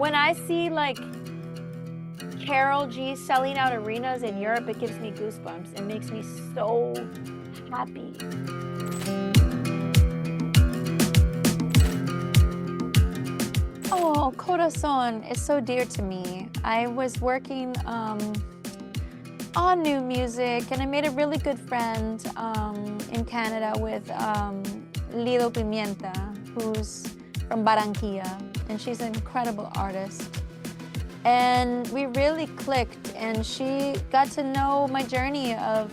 When I see like Karol G selling out arenas in Europe, it gives me goosebumps. It makes me so happy. Oh, Corazon is so dear to me. I was working on new music, and I made a really good friend in Canada with Lido Pimienta, who's from Barranquilla, and she's an incredible artist. And we really clicked, and she got to know my journey of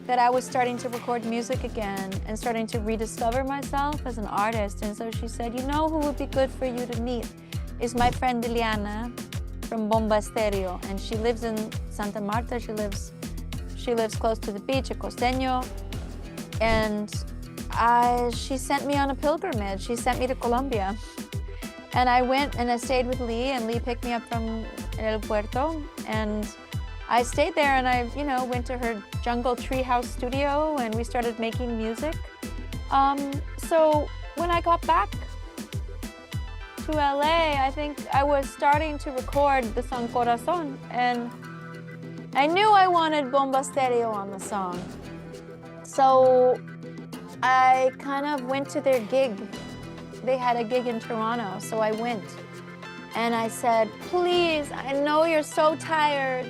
that I was starting to record music again and starting to rediscover myself as an artist. And so she said, you know who would be good for you to meet is my friend Liliana from Bomba, Estéreo, and she lives in Santa Marta. She lives close to the beach, a costeño, and she sent me on a pilgrimage. She sent me to Colombia, and I went and I stayed with Lee, and Lee picked me up from El Puerto, and I stayed there, and I, went to her jungle treehouse studio, and we started making music. So when I got back to LA, I think I was starting to record the song Corazon, and I knew I wanted Bomba Stereo on the song. So I kind of went to their gig. They had a gig in Toronto, so I went. And I said, please, I know you're so tired.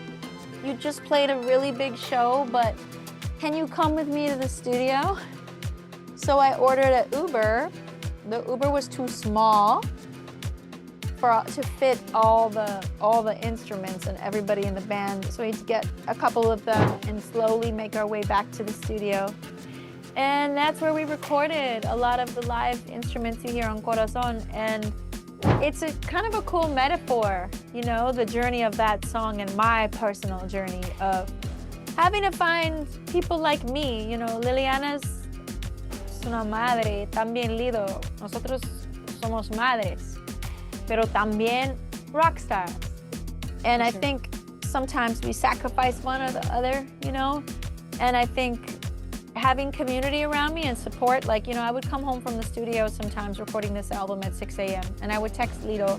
You just played a really big show, but can you come with me to the studio? So I ordered an Uber. The Uber was too small to fit all the instruments and everybody in the band. So we had to get a couple of them and slowly make our way back to the studio. And that's where we recorded a lot of the live instruments you hear on Corazon. And it's a kind of a cool metaphor, the journey of that song and my personal journey of having to find people like me. Liliana's una madre, también Lido. Nosotros somos madres, pero también rock stars. And I think sometimes we sacrifice one or the other, And I think having community around me and support, I would come home from the studio sometimes recording this album at 6 a.m. and I would text Lido,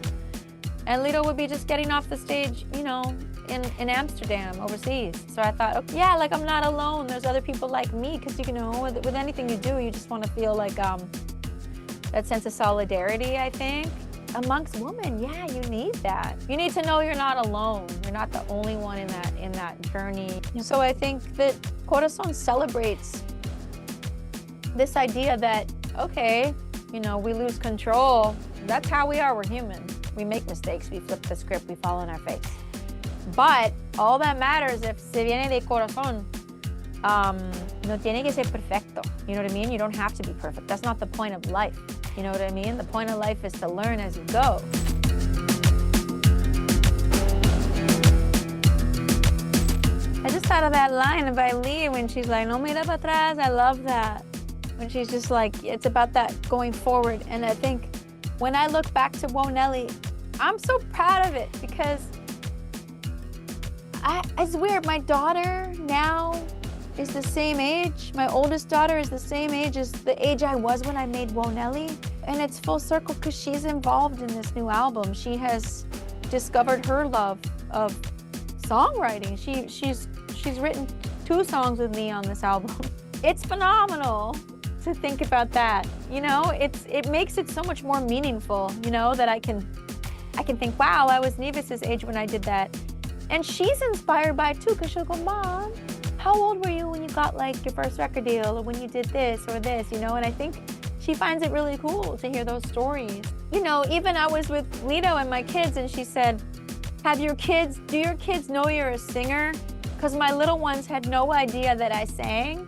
and Lido would be just getting off the stage, in Amsterdam, overseas. So I thought, okay, yeah, I'm not alone. There's other people like me, because, with anything you do, you just want to feel like that sense of solidarity, I think. Amongst women, yeah, you need that. You need to know you're not alone. You're not the only one in that journey. So I think that Corazon celebrates this idea that, okay, we lose control. That's how we are, we're human. We make mistakes, we flip the script, we fall on our face. But all that matters, if se viene de corazón, no tiene que ser perfecto. You know what I mean? You don't have to be perfect. That's not the point of life. You know what I mean? The point of life is to learn as you go. I just thought of that line by Lee when she's like, no mira para atrás. I love that. When she's just like, it's about that going forward. And I think when I look back to Whoa Nelly, I'm so proud of it, because it's weird. My daughter now is the same age. My oldest daughter is the same age as the age I was when I made Whoa Nelly. And it's full circle because she's involved in this new album. She has discovered her love of songwriting. She's written 2 songs with me on this album. It's phenomenal to think about that. It makes it so much more meaningful, that I can think, wow, I was Nevis's age when I did that. And she's inspired by it too, because she'll go, Mom, how old were you when you got your first record deal, or when you did this or this, And I think she finds it really cool to hear those stories. Even I was with Lido and my kids, and she said, do your kids know you're a singer? Because my little ones had no idea that I sang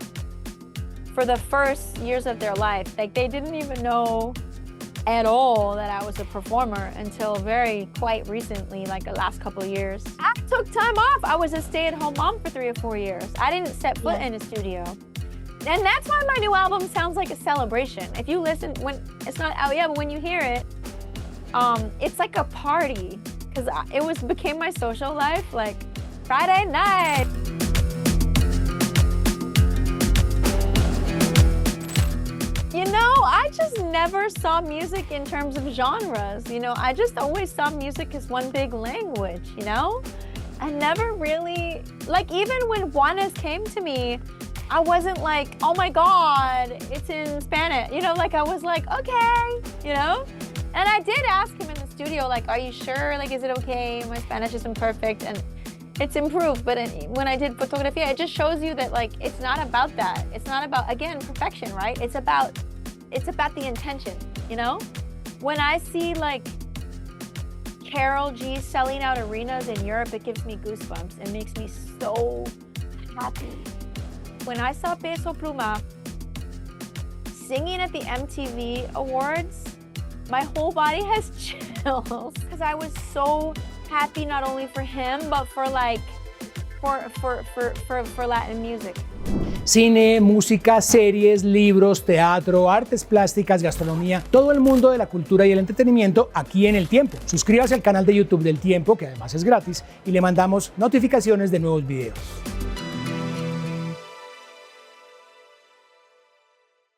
for the first years of their life. They didn't even know at all that I was a performer until quite recently, the last couple of years. I took time off. I was a stay-at-home mom for 3 or 4 years. I didn't set foot in a studio. And that's why my new album sounds like a celebration. If you listen, when it's not out yet, but when you hear it, it's like a party, because it became my social life, Friday night. You know, I just never saw music in terms of genres. You know, I just always saw music as one big language, you know? I never really, like, even when Juanes came to me, I wasn't like, oh my God, it's in Spanish. You know, like, I was like, okay, you know? And I did ask him in the studio, like, are you sure? Like, is it okay? My Spanish isn't perfect. And it's improved, but when I did fotografía, it just shows you that, like, it's not about that. It's not about, again, perfection, right? It's about the intention, you know? When I see, like, Karol G selling out arenas in Europe, it gives me goosebumps. It makes me so happy. When I saw Peso Pluma singing at the MTV Awards, my whole body has chills because I was so happy not only for him, but for like for Latin music. Cine, música, series, libros, teatro, artes plásticas, gastronomía, todo el mundo de la cultura y el entretenimiento aquí en El Tiempo. Suscríbase al canal de YouTube del Tiempo, que además es gratis, y le mandamos notificaciones de nuevos videos.